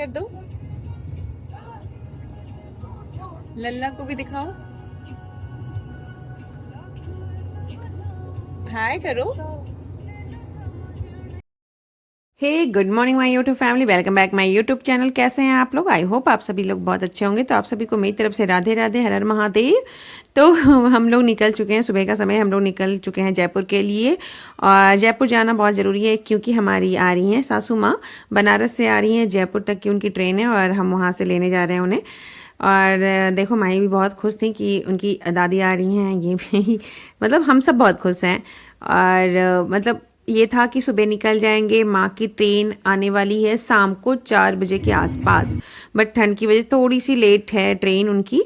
कर दो, लल्ला को भी दिखाओ, हाय करो। Hey good morning my YouTube family, welcome back my YouTube channel. कैसे हैं आप लोग? आई होप आप सभी लोग बहुत अच्छे होंगे। तो आप सभी को मेरी तरफ से राधे राधे, हर हर महादेव। तो हम लोग निकल चुके हैं, सुबह का समय हम लोग निकल चुके हैं जयपुर के लिए। और जयपुर जाना बहुत ज़रूरी है क्योंकि हमारी आ रही हैं सासू माँ, बनारस से आ रही हैं जयपुर तक की उनकी ट्रेन है और हम वहाँ से लेने जा रहे हैं उन्हें। और देखो माई भी बहुत खुश थी कि उनकी दादी आ रही हैं, ये भी मतलब हम सब बहुत खुश हैं। और मतलब ये था कि सुबह निकल जाएंगे, माँ की ट्रेन आने वाली है शाम को 4 बजे के आसपास, बट ठंड की वजह से थोड़ी सी लेट है ट्रेन उनकी।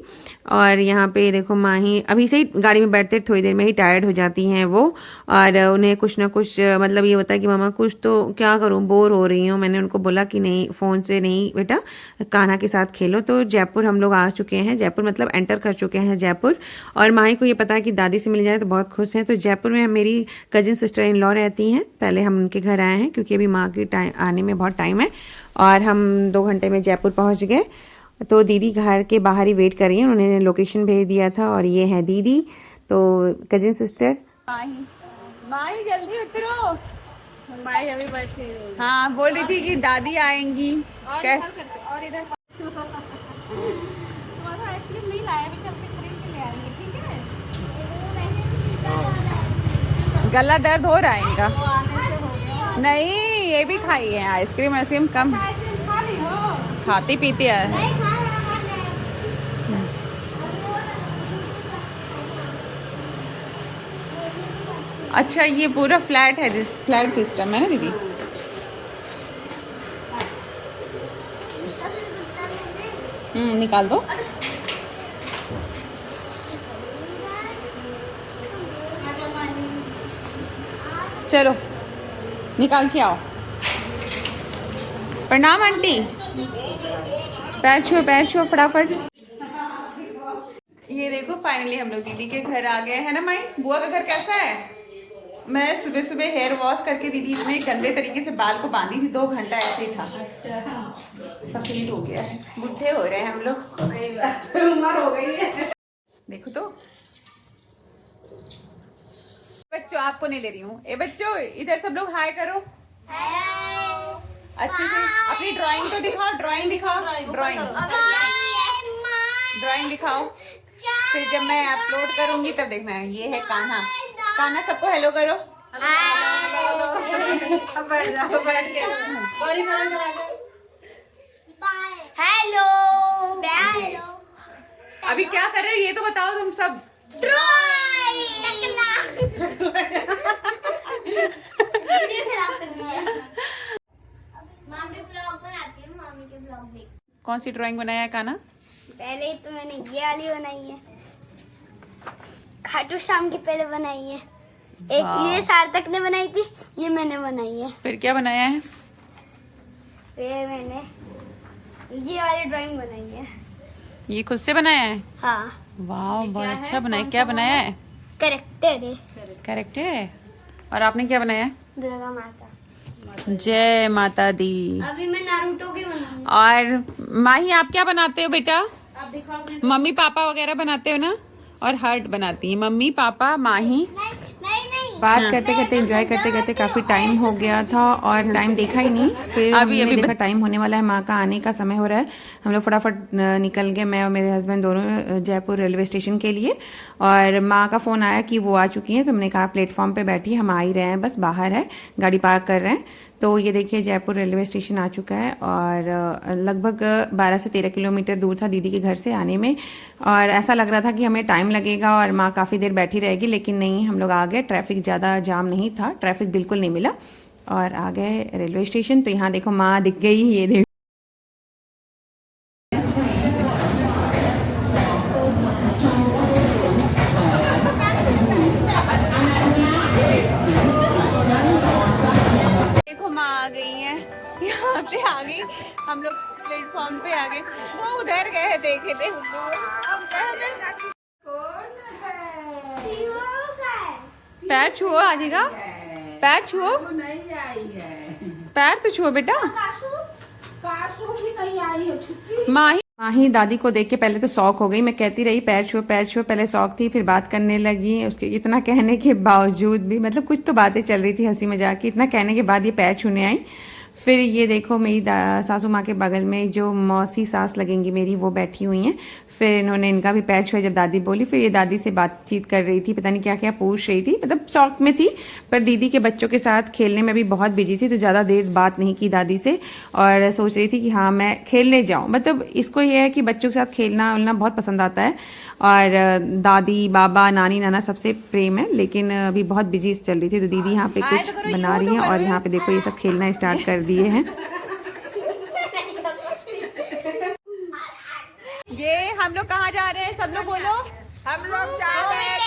और यहाँ पे देखो माँ ही अभी से ही गाड़ी में बैठते थोड़ी देर में ही टायर्ड हो जाती हैं वो। और उन्हें कुछ ना कुछ मतलब ये होता है कि मामा कुछ तो क्या करूँ, बोर हो रही हूँ। मैंने उनको बोला कि नहीं, फ़ोन से नहीं बेटा, कान्हा के साथ खेलो। तो जयपुर हम लोग आ चुके हैं, जयपुर मतलब एंटर कर चुके हैं जयपुर। और माही को ये पता है कि दादी से मिल जाए तो बहुत खुश हैं। तो जयपुर में मेरी कजिन सिस्टर इन लॉ रहती हैं, पहले हम उनके घर आए हैं क्योंकि अभी माँ के टाइम आने में बहुत टाइम है। और हम 2 घंटे में जयपुर पहुँच गए। तो दीदी घर के बाहर ही वेट कर रही हैं, उन्होंने लोकेशन भेज दिया था। और ये है दीदी, तो कजिन सिस्टर। माही जल्दी उतरो। माई अभी बैठी। हाँ बोल रही थी कि दादी आएंगी। और इधर तुम्हारा आइसक्रीम नहीं लाया, अभी चल के खरीद के ले आएंगे, ठीक है। गला दर्द हो रहा है इनका। वो आने से हो गया। नहीं ये भी खाई है आइसक्रीम, आइसक्रीम कम आइसक्रीम खा ली हो? खाती पीती है। नहीं खा रहा है। अच्छा ये पूरा फ्लैट है, जिस फ्लैट सिस्टम है ना दीदी। निकाल दो। चलो निकाल के आओ। प्रणाम आंटी, पैर छुओ फटाफट। ये देखो फाइनली हम लोग दीदी के घर आ गए हैं ना। माई बुआ का घर कैसा है? मैं सुबह सुबह हेयर वॉश करके दीदी इतने गंदे तरीके से बाल को बांधी थी, 2 घंटा ऐसे ही था। अच्छा सफेद हो गया है, बुढ़े हो रहे हैं हम लोग, उम्र हो गई है। देखो तो। बच्चों आपको नहीं ले रही हूँ। ए बच्चों इधर सब लोग हाय करो अच्छे से। अपनी ड्राइंग तो दिखाओ, ड्राइंग दिखाओ, ड्राइंग दिखाओ। फिर जब मैं अपलोड करूंगी तब देखना है। ये है कान्हा, कान्हा सबको हेलो करो। बैठ जाओ, बैठ के हेलो। अभी क्या कर रहे हो ये तो बताओ तुम सब। मामी ब्लॉग बनाती है, मामी के ब्लॉग देख। कौन सी ड्राइंग बनाया है कान्हा? पहले तो मैंने ये वाली बनाई है, खाटू श्याम की पहले बनाई है। एक ये सार्थक ने बनाई थी, ये मैंने बनाई है। फिर क्या बनाया है? फिर मैंने ये वाली ड्राइंग बनाई है। ये खुद से बनाया है? हाँ। वाह बहुत अच्छा बनाया। क्या बनाया है? करेक्टर है, करेक्ट है। और आपने क्या बनाया है? दुर्गा माता। जय माता दी। अभी मैं नारुतो की बनाऊंगी। और माही आप क्या बनाते हो बेटा? आप दिखाओ। मम्मी पापा वगैरह बनाते हो ना? और हार्ट बनाती है मम्मी पापा माही। नहीं बात करते करते एंजॉय करते करते काफ़ी टाइम हो गया था और टाइम देखा ही नहीं। फिर अभी देखा टाइम होने वाला है, माँ का आने का समय हो रहा है। हम लोग फटाफट निकल गए, मैं और मेरे हस्बैंड दोनों जयपुर रेलवे स्टेशन के लिए। और माँ का फ़ोन आया कि वो आ चुकी हैं, तो हमने कहा प्लेटफॉर्म पे बैठी, हम आ ही रहे हैं, बस बाहर है, गाड़ी पार्क कर रहे हैं। तो ये देखिए जयपुर रेलवे स्टेशन आ चुका है और लगभग 12 से 13 किलोमीटर दूर था दीदी के घर से आने में। और ऐसा लग रहा था कि हमें टाइम लगेगा और माँ काफ़ी देर बैठी रहेगी, लेकिन नहीं, हम लोग आ गए। ट्रैफिक ज़्यादा जाम नहीं था, ट्रैफिक बिल्कुल नहीं मिला और आ गए रेलवे स्टेशन। तो यहाँ देखो माँ दिख गई, ये देखो। आ गई हैं, यहाँ पे आ गई, हम लोग प्लेटफॉर्म पे आ गए। वो उधर गए देखे थे पैर छुओ, आ जाएगा। पैर छुओ, पैर तो छुओ बेटा। माही दादी को देख के पहले तो शौक हो गई, मैं कहती रही पैर छुओ पैर छुओ, पहले शौक थी फिर बात करने लगी। उसके इतना कहने के बावजूद भी, मतलब कुछ तो बातें चल रही थी हंसी मजाक की, इतना कहने के बाद ये पैर छूने आई। फिर ये देखो मेरी सासू माँ के बगल में जो मौसी सास लगेंगी मेरी, वो बैठी हुई हैं। फिर इन्होंने इनका भी पैर छुआ जब दादी बोली। फिर ये दादी से बातचीत कर रही थी, पता नहीं क्या क्या पूछ रही थी, मतलब शौक में थी। पर दीदी के बच्चों के साथ खेलने में भी बहुत बिजी थी, तो ज़्यादा देर बात नहीं की दादी से। और सोच रही थी कि हाँ मैं खेलने जाऊँ, मतलब इसको ये है कि बच्चों के साथ खेलना उलना बहुत पसंद आता है। और दादी बाबा नानी नाना सबसे प्रेम है, लेकिन अभी बहुत बिजी चल रही थी। तो दीदी यहाँ पे कुछ बना रही हैं और यहाँ पे देखो ये सब खेलना स्टार्ट कर दिए हैं। ये हम लोग कहाँ जा रहे हैं, सब लोग बोलो। हम लोग जा रहे हैं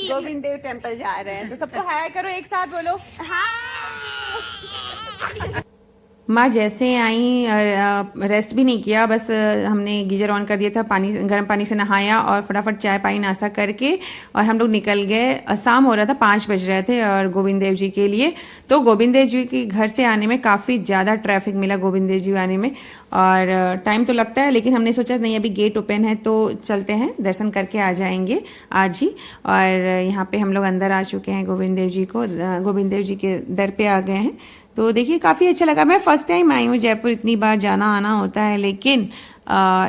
गोविंद देव टेम्पल जा रहे हैं, तो सबको हाय करो एक साथ बोलो। माँ जैसे आई रेस्ट भी नहीं किया, बस हमने गीजर ऑन कर दिया था, पानी गर्म पानी से नहाया और फटाफट चाय पानी नाश्ता करके और हम लोग निकल गए। शाम हो रहा था, 5 बज रहे थे और गोविंद देव जी के लिए। तो गोविंद देव जी के घर से आने में काफ़ी ज़्यादा ट्रैफिक मिला गोविंद देव जी आने में, और टाइम तो लगता है, लेकिन हमने सोचा नहीं अभी गेट ओपन है तो चलते हैं, दर्शन करके आ जाएंगे आज ही। और यहाँ पे हम लोग अंदर आ चुके हैं, गोविंद देव जी के दर पे आ गए हैं। तो देखिए काफ़ी अच्छा लगा। मैं फ़र्स्ट टाइम आई हूँ जयपुर, इतनी बार जाना आना होता है, लेकिन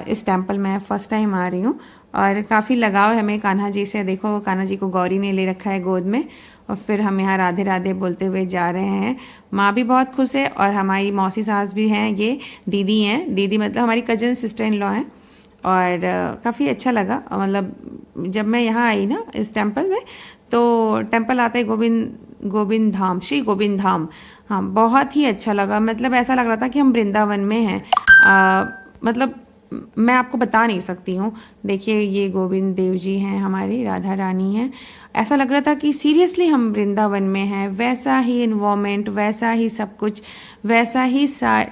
इस टेम्पल में फ़र्स्ट टाइम आ रही हूँ और काफ़ी लगाव है हमें कान्हा जी से। देखो कान्हा जी को गौरी ने ले रखा है गोद में, और फिर हम यहाँ राधे राधे बोलते हुए जा रहे हैं। माँ भी बहुत खुश है और हमारी मौसी सास भी हैं, ये दीदी हैं, दीदी मतलब हमारी कजन सिस्टर इन लॉ हैं। और काफ़ी अच्छा लगा, मतलब जब मैं यहाँ आई ना इस टेम्पल में, तो टेम्पल आता है गोविंद धाम, श्री गोविंद धाम। हाँ बहुत ही अच्छा लगा, मतलब ऐसा लग रहा था कि हम वृंदावन में हैं। मतलब मैं आपको बता नहीं सकती हूँ। देखिए ये गोविंद देव जी हैं, हमारी राधा रानी हैं। ऐसा लग रहा था कि सीरियसली हम वृंदावन में हैं, वैसा ही इन्वायरमेंट, वैसा ही सब कुछ, वैसा ही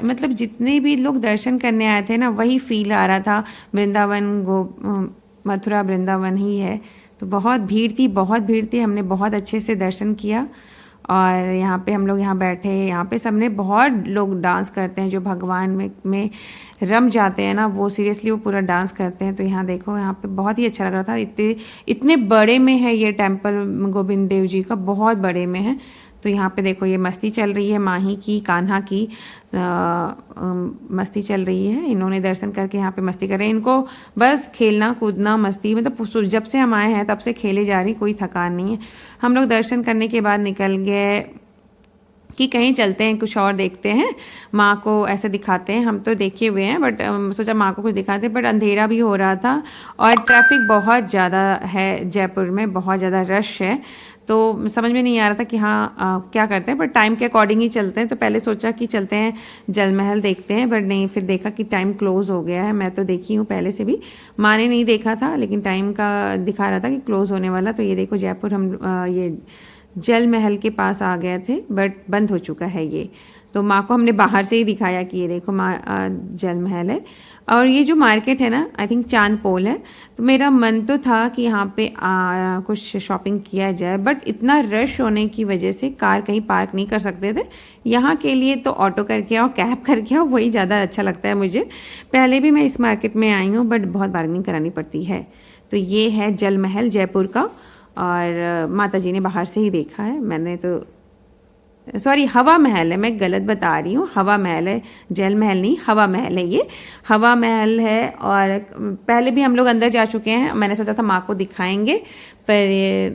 मतलब जितने भी लोग दर्शन करने आए थे ना, वही फील आ रहा था। वृंदावन मथुरा वृंदावन ही है। तो बहुत भीड़ थी, हमने बहुत अच्छे से दर्शन किया। और यहाँ पे हम लोग यहाँ बैठे, यहाँ पे सबने बहुत लोग डांस करते हैं, जो भगवान में रम जाते हैं ना, वो सीरियसली वो पूरा डांस करते हैं। तो यहाँ देखो, यहाँ पे बहुत ही अच्छा लग रहा था। इतने बड़े में है ये टेम्पल गोविंद देव जी का, बहुत बड़े में है। तो यहाँ पे देखो ये मस्ती चल रही है, माही की कान्हा की मस्ती चल रही है। इन्होंने दर्शन करके यहाँ पे मस्ती कर रहे हैं। इनको बस खेलना कूदना मस्ती, मतलब जब से हम आए हैं तब से खेले जा रही, कोई थकान नहीं है। हम लोग दर्शन करने के बाद निकल गए कि कहीं चलते हैं, कुछ और देखते हैं, माँ को ऐसे दिखाते हैं। हम तो देखे हुए हैं, बट सोचा माँ को कुछ दिखाते हैं, बट अंधेरा भी हो रहा था और ट्रैफिक बहुत ज़्यादा है जयपुर में, बहुत ज़्यादा रश है। तो समझ में नहीं आ रहा था कि हाँ क्या करते हैं, बट टाइम के अकॉर्डिंग ही चलते हैं। तो पहले सोचा कि चलते हैं जल महल देखते हैं, बट नहीं, फिर देखा कि टाइम क्लोज़ हो गया है। मैं तो देखी हूँ पहले से भी, माँ ने नहीं देखा था, लेकिन टाइम का दिखा रहा था कि क्लोज़ होने वाला। तो ये देखो जयपुर हम ये जल महल के पास आ गए थे, बट बंद हो चुका है ये। तो माँ को हमने बाहर से ही दिखाया कि ये देखो माँ जल महल है। और ये जो मार्केट है ना, आई थिंक चांद पोल है। तो मेरा मन तो था कि यहाँ पे कुछ शॉपिंग किया जाए, बट इतना रश होने की वजह से कार कहीं पार्क नहीं कर सकते थे। यहाँ के लिए तो ऑटो करके आओ, कैब करके आओ, वही ज़्यादा अच्छा लगता है मुझे। पहले भी मैं इस मार्केट में आई हूँ, बट बहुत बार्गेनिंग करानी पड़ती है। तो ये है जल महल जयपुर का, और माता जी ने बाहर से ही देखा है, मैंने तो सॉरी हवा महल है, मैं गलत बता रही हूँ, हवा महल है, जल महल नहीं, हवा महल है, ये हवा महल है। और पहले भी हम लोग अंदर जा चुके हैं, मैंने सोचा था माँ को दिखाएंगे पर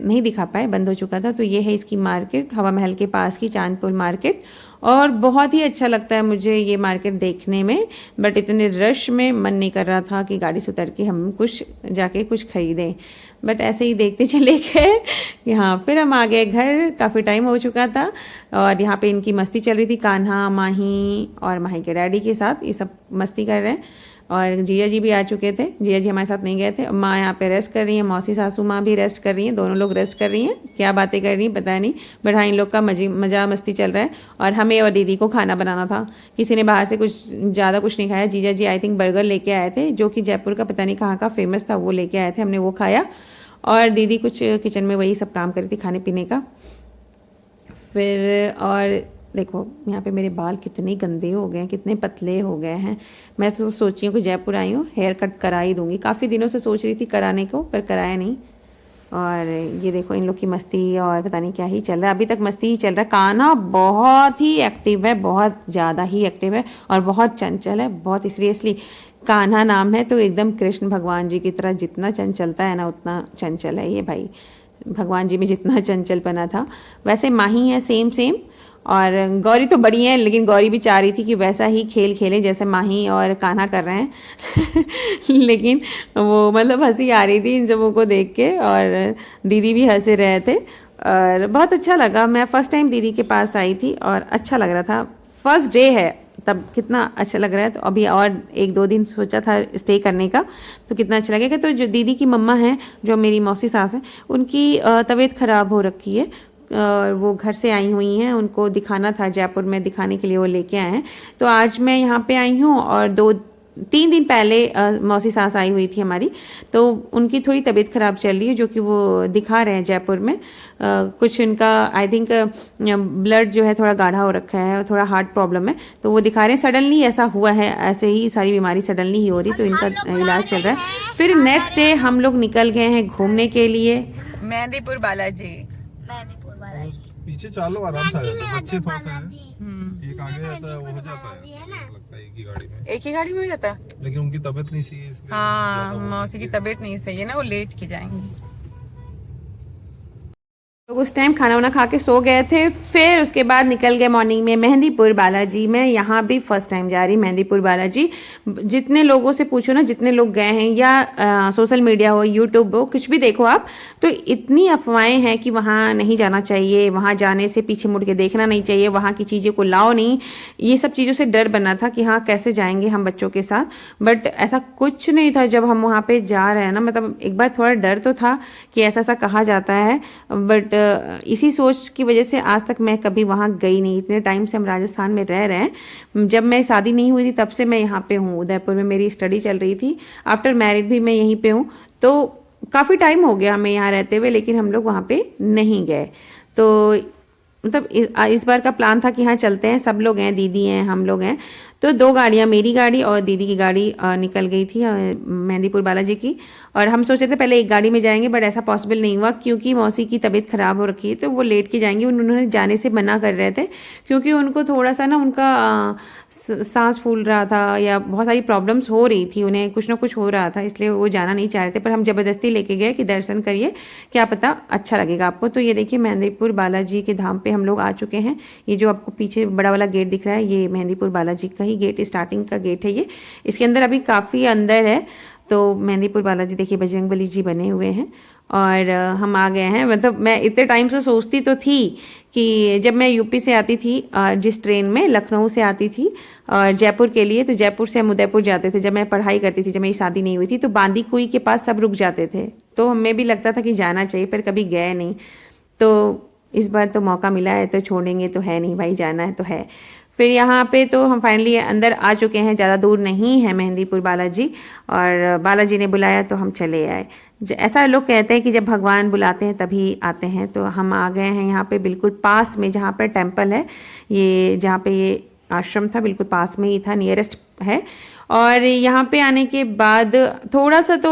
नहीं दिखा पाए, बंद हो चुका था। तो ये है इसकी मार्केट, हवा महल के पास की चांदपुर मार्केट। और बहुत ही अच्छा लगता है मुझे ये मार्केट देखने में, बट इतने रश में मन नहीं कर रहा था कि गाड़ी से उतर के हम कुछ जाके कुछ खरीदें, बट ऐसे ही देखते चले गए। यहाँ फिर हम आ गए घर, काफ़ी टाइम हो चुका था। और यहाँ पे इनकी मस्ती चल रही थी, कान्हा माही और माही के डैडी के साथ ये सब मस्ती कर रहे हैं। और जिया जी भी आ चुके थे, जिया जी हमारे साथ नहीं गए थे। माँ यहाँ पे रेस्ट कर रही हैं, मौसी सासू माँ भी रेस्ट कर रही हैं, दोनों लोग रेस्ट कर रही हैं, क्या बातें कर रही हैं पता नहीं, बट हाँ इन लोग का मज़ा मस्ती चल रहा है। और हमें और दीदी को खाना बनाना था, किसी ने बाहर से कुछ ज़्यादा कुछ नहीं खाया। जीजा जी आई थिंक बर्गर लेके आए थे, जो कि जयपुर का पता नहीं कहाँ का फेमस था, वो लेके आए थे, हमने वो खाया। और दीदी कुछ किचन में वही सब काम करी थी खाने पीने का। फिर और देखो यहाँ पे मेरे बाल कितने गंदे हो गए हैं, कितने पतले हो गए हैं। मैं तो सोची हूँ कि जयपुर आई हूँ, हेयर कट करा ही दूँगी। काफ़ी दिनों से सोच रही थी कराने को, पर कराया नहीं। और ये देखो इन लोग की मस्ती, और पता नहीं क्या ही चल रहा है, अभी तक मस्ती ही चल रहा है। कान्हा बहुत ही एक्टिव है, बहुत ज़्यादा ही एक्टिव है और बहुत चंचल है, बहुत सीरियसली। कान्हा नाम है तो एकदम कृष्ण भगवान जी की तरह जितना चंचलता है ना उतना चंचल है ये भाई। भगवान जी में जितना चंचलपना था वैसे माही है, सेम सेम। और गौरी तो बड़ी है, लेकिन गौरी भी चाह रही थी कि वैसा ही खेल खेलें जैसे माही और कान्हा कर रहे हैं लेकिन वो मतलब हंसी आ रही थी इन सबों को देख के, और दीदी भी हंसे रहे थे और बहुत अच्छा लगा। मैं फ़र्स्ट टाइम दीदी के पास आई थी और अच्छा लग रहा था। फर्स्ट डे है तब कितना अच्छा लग रहा है। तो अभी और 1-2 दिन सोचा था स्टे करने का, तो कितना अच्छा लगेगा। तो जो दीदी की मम्मा हैं, जो मेरी मौसी सास हैं, उनकी तबीयत ख़राब हो रखी है। वो घर से आई हुई हैं, उनको दिखाना था जयपुर में, दिखाने के लिए वो लेके आए हैं। तो आज मैं यहाँ पे आई हूँ और 2-3 दिन पहले मौसी सास आई हुई थी हमारी, तो उनकी थोड़ी तबीयत ख़राब चल रही है, जो कि वो दिखा रहे हैं जयपुर में। कुछ इनका आई थिंक ब्लड जो है थोड़ा गाढ़ा हो रखा है और थोड़ा हार्ट प्रॉब्लम है, तो वो दिखा रहे हैं। सडनली ऐसा हुआ है, ऐसे ही सारी बीमारी सडनली ही हो रही, तो इनका इलाज चल रहा है। फिर नेक्स्ट डे हम लोग निकल गए हैं घूमने के लिए मेहंदीपुर बालाजी। मेहंदीपुर बालाजी। पीछे चालो आराम से आ जाते हैं, बच्चे थोड़ा सा है। एक आगे जाता है, वो हो जाता है, लगता है एक ही गाड़ी में। एक ही गाड़ी में हो जाता है। लेकिन उनकी तबीयत नहीं सही है इसलिए हाँ, ज्यादा वो मौसी की तबीयत नहीं सही है ना, वो लेट के जाएंगे। लोग उस टाइम खाना वाना खा के सो गए थे। फिर उसके बाद निकल गए मॉर्निंग में मेहंदीपुर बालाजी में। यहाँ भी फर्स्ट टाइम जा रही मेहंदीपुर बालाजी। जितने लोगों से पूछो ना, जितने लोग गए हैं या सोशल मीडिया हो, यूट्यूब हो, कुछ भी देखो आप, तो इतनी अफवाहें हैं कि वहाँ नहीं जाना चाहिए, वहाँ जाने से पीछे मुड़ के देखना नहीं चाहिए, वहाँ की चीज़ों को लाओ नहीं। ये सब चीज़ों से डर बना था कि हाँ कैसे जाएंगे हम बच्चों के साथ, बट ऐसा कुछ नहीं था। जब हम वहाँ पे जा रहे हैं ना, मतलब एक बार थोड़ा डर तो था कि ऐसा ऐसा कहा जाता है, बट इसी सोच की वजह से आज तक मैं कभी वहाँ गई नहीं। इतने टाइम से हम राजस्थान में रह रहे हैं, जब मैं शादी नहीं हुई थी तब से मैं यहाँ पे हूँ। उदयपुर में मेरी स्टडी चल रही थी, आफ्टर मैरिड भी मैं यहीं पे हूँ। तो काफ़ी टाइम हो गया हमें यहाँ रहते हुए, लेकिन हम लोग वहाँ पे नहीं गए। तो मतलब इस बार का प्लान था कि हाँ चलते हैं, सब लोग हैं, दीदी हैं, हम लोग हैं। तो 2 गाड़ियाँ, मेरी गाड़ी और दीदी की गाड़ी निकल गई थी मेहंदीपुर बालाजी की। और हम सोचे थे पहले एक गाड़ी में जाएंगे, बट ऐसा पॉसिबल नहीं हुआ क्योंकि मौसी की तबीयत ख़राब हो रखी है, तो वो लेट के जाएंगे। उन्होंने जाने से मना कर रहे थे क्योंकि उनको थोड़ा सा ना, उनका सांस फूल रहा था या बहुत सारी प्रॉब्लम्स हो रही थी, उन्हें कुछ ना कुछ हो रहा था, इसलिए वो जाना नहीं चाह रहे थे। पर हम ज़बरदस्ती लेके गए कि दर्शन करिए, क्या पता अच्छा लगेगा आपको। तो ये देखिए मेहंदीपुर बालाजी के धाम पे हम लोग आ चुके हैं। ये जो आपको पीछे बड़ा वाला गेट दिख रहा है, ये मेहंदीपुर बालाजी का ही गेट, स्टार्टिंग का गेट है ये। इसके अंदर अभी काफ़ी अंदर है। तो मेहंदीपुर बालाजी देखिए बजरंगबली जी बने हुए हैं और हम आ गए हैं। मतलब मैं इतने टाइम से सोचती तो थी कि जब मैं यूपी से आती थी, जिस ट्रेन में लखनऊ से आती थी और जयपुर के लिए, तो जयपुर से हम उदयपुर जाते थे। जब मैं पढ़ाई करती थी, जब मेरी शादी नहीं हुई थी, तो बांदी कुई के पास सब रुक जाते थे, तो हमें भी लगता था कि जाना चाहिए, पर कभी गए नहीं। तो इस बार तो मौका मिला है, तो छोड़ेंगे तो है नहीं भाई, जाना है तो है। फिर यहाँ पे तो हम फाइनली अंदर आ चुके हैं, ज़्यादा दूर नहीं है मेहंदीपुर बालाजी, और बालाजी ने बुलाया तो हम चले आए। ऐसा लोग कहते हैं कि जब भगवान बुलाते हैं तभी आते हैं, तो हम आ गए हैं यहाँ पे बिल्कुल पास में, जहाँ पर टेम्पल है, ये जहाँ पे ये आश्रम था बिल्कुल पास में ही था, नियरेस्ट है। और यहाँ पे आने के बाद थोड़ा सा तो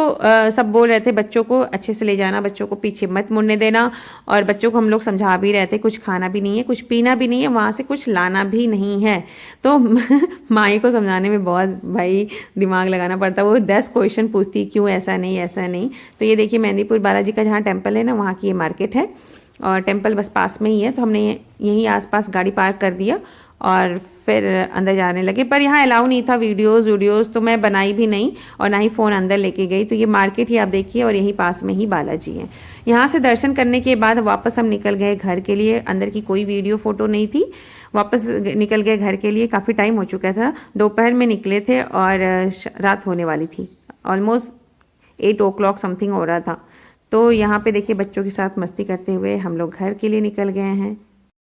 सब बोल रहे थे बच्चों को अच्छे से ले जाना, बच्चों को पीछे मत मुड़ने देना, और बच्चों को हम लोग समझा भी रहे थे कुछ खाना भी नहीं है, कुछ पीना भी नहीं है, वहाँ से कुछ लाना भी नहीं है। तो माई को समझाने में बहुत भाई दिमाग लगाना पड़ता, वो 10 क्वेश्चन पूछती, क्यों ऐसा नहीं ऐसा नहीं। तो ये देखिए मेहंदीपुर बालाजी का जहाँ टेम्पल है ना, वहाँ की ये मार्केट है और टेम्पल बस पास में ही है। तो हमने यहीं आसपास गाड़ी पार्क कर दिया और फिर अंदर जाने लगे। पर यहाँ अलाउ नहीं था वीडियोस, तो मैं बनाई भी नहीं और ना ही फ़ोन अंदर लेके गई। तो ये मार्केट ही आप देखिए, और यहीं पास में ही बालाजी हैं। यहाँ से दर्शन करने के बाद वापस हम निकल गए घर के लिए। अंदर की कोई वीडियो फ़ोटो नहीं थी, वापस निकल गए घर के लिए। काफ़ी टाइम हो चुका था, दोपहर में निकले थे और रात होने वाली थी, ऑलमोस्ट 8 o'clock समथिंग हो रहा था। तो यहाँ पे देखिए बच्चों के साथ मस्ती करते हुए हम लोग घर के लिए निकल गए हैं।